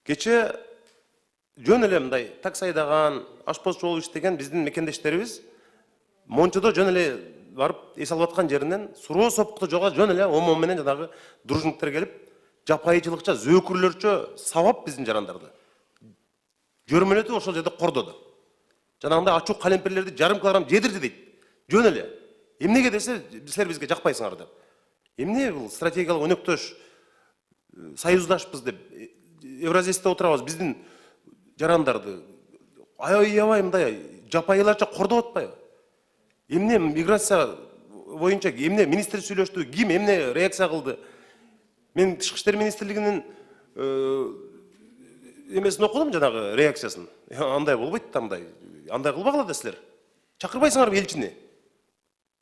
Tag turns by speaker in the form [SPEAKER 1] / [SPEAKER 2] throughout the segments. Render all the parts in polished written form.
[SPEAKER 1] Кече жөн эле мындай такси айдаган, ашпозчу болуп иштеген биздин мекендештерибиз Мончодо жөн эле барып эс алып аткан жеринен суроо сопкуту жога жөн эле омон менен жанагы дружниктер келип жапайычылыкча, зөөкүрлөрчө сабап биздин жарандарды көрмөлөтүп ошол жерде кордоду. Жанагындай ачуу калемпирлерди жарым килограмм жедирди дейт. Жөн эле. Эмнеге десе, силер бизге жакпайсыңар деп. Эмне бул стратегиялык өнөктөш, союздашпыз деп Евразиясында отурабыз, биздин жарандарды аябай мындай жапайыларча кордоп атпайбы? Эмне миграция боюнча эмне министр сүйлөштү, ким эмне реакция кылды? Мен Тышкы иштер министрлигинин эмесин окудум, жанагы реакциясын. Андай болбойт да, андай кылбагыла да силер. Чакырбайсыңарбы элчини?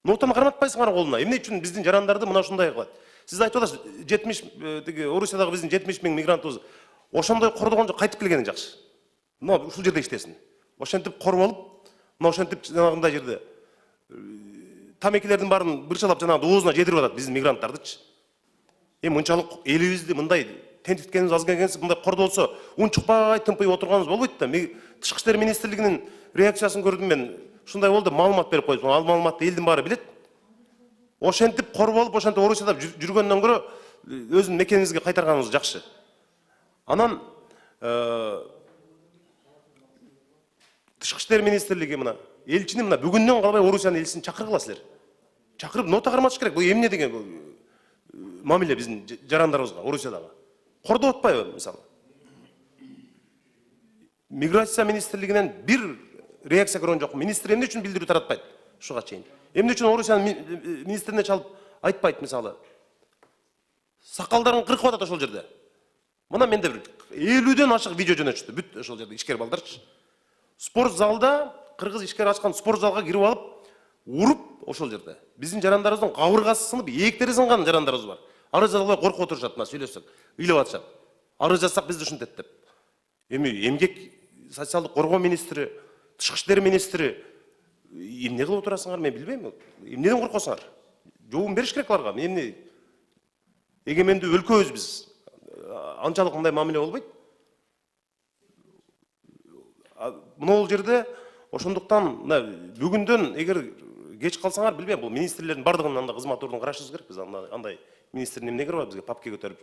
[SPEAKER 1] Нотаны карматпайсыңар колуна. Эмне үчүн биздин жарандарды мына ушундай кылат? Сиз айтып атасыз, 70 тиги Орусиядагы биздин 70 000 мигрантыбыз ошондой кордогон жок, кайтып келгени жакшы. Мына ушул жерде иштесин. Ошентип коруп алып, мына ошентип жанагындай жерде тамекилердин баарын бырчалап жанагы оозуна жедирип атат биздин мигранттардычы. Мынчалык элибизди мындай тентиткенибиз аз келгенсиз, мындай кордолсо, унчукпай тымпыйып отурганыбыз болбойт да. Тышкы иштер министрлигинин реакциясын көрдүм мен. Ушундай болду, маалымат берип коюп, ал маалыматты элдин баары билет. Ошентип коруп алып, ошентип Орусияда жүргөндөн көрө өзүнүн мекенибизге кайтарганыбыз жакшы. Анан Тышкы иштер министрлиги мына элчини мына бүгүндөн калбай Орусиянын элчисин чакыргыла силер. Чакырып нота карматыш керек. Бул эмне деген мамиле биздин жарандарыбызга Орусиядагы? Кордоп атпайбы мисалы? Миграция министрлигинен бир реакция көргөн жок. Министр эмне үчүн билдирүү таратпайт ушуга чейин? Эмне үчүн Орусиянын министрине чалып айтпайт мисалы? Сакалдарын кыркып атат ошол жерде. Мына менде бир 50ден ашык видео жөнөтүштү. Бүт ошол жерде ишкер балдарчы. Спорт залда кыргыз ишкер ачкан спорт залга кирип алып, уруп ошол жерде. Биздин жарандарыбыздын кабыргасы сынып, ийектери сынган жарандарыбыз бар. Арыз жазбай коркуп отурушат, мына сүйлөсөк, ыйлап атышат. Арыз жазсак бизди ушинтет деп. Эмгек социалдык коргоо министри, Тышкы иштер министри эмне кылып отурасыңар, мен билбейм. Эмнеден коркосуңар? Жообун бериш керек аларга. Эмне эгемендүү өлкөбүз биз. Анчалык мындай мамиле болбойт. Мына жерде ошондуктан бүгүндөн эгер кеч калсаңар билбейм, бул министрлердин бардыгынын анда кызмат ордун карашыбыз керек биз. Андай министрдин эмне кереги бар бизге папке көтөрүп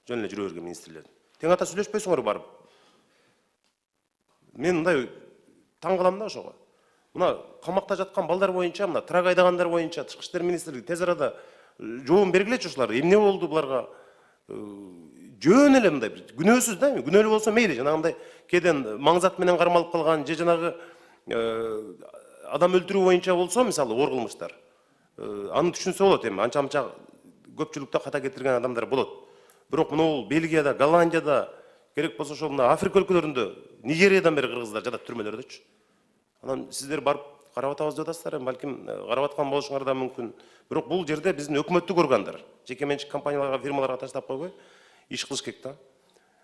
[SPEAKER 1] жөн эле жүрө берген министрлердин. Тең ата сүйлөшпөйсүңөр барып. Мен мындай таң калам да ошого. Мына камакта жаткан балдар боюнча, мына трак айдагандар боюнча Тышкы иштер министрлиги тез арада жообун бергилечи ушулар. Эмне болду буларга? Жөн эле мындай күнөөсүз да, күнөөлүү болсо мейли, жанагындай кээден маңзат менен кармалып калган же жанагы адам өлтүрүү боюнча болсо, мисалы, оор кылмыштар. Аны түшүнсө болот эми, анча-мынча көпчүлүктө ката кетирген адамдар болот. Бирок мына Бельгияда, Голландияда, керек болсо ошол мына Африка өлкөлөрүндө, Нигериядан бери кыргыздар жатат түрмөлөрдөчү. Анан сиздер барып карап атабыз деп атасыздар, балким карап аткан болушуңар да мүмкүн. Бирок бул жерде биздин өкмөттүк органдар, жеке менчик компанияларга, фирмаларга таштап койбой иш кылыш керек да.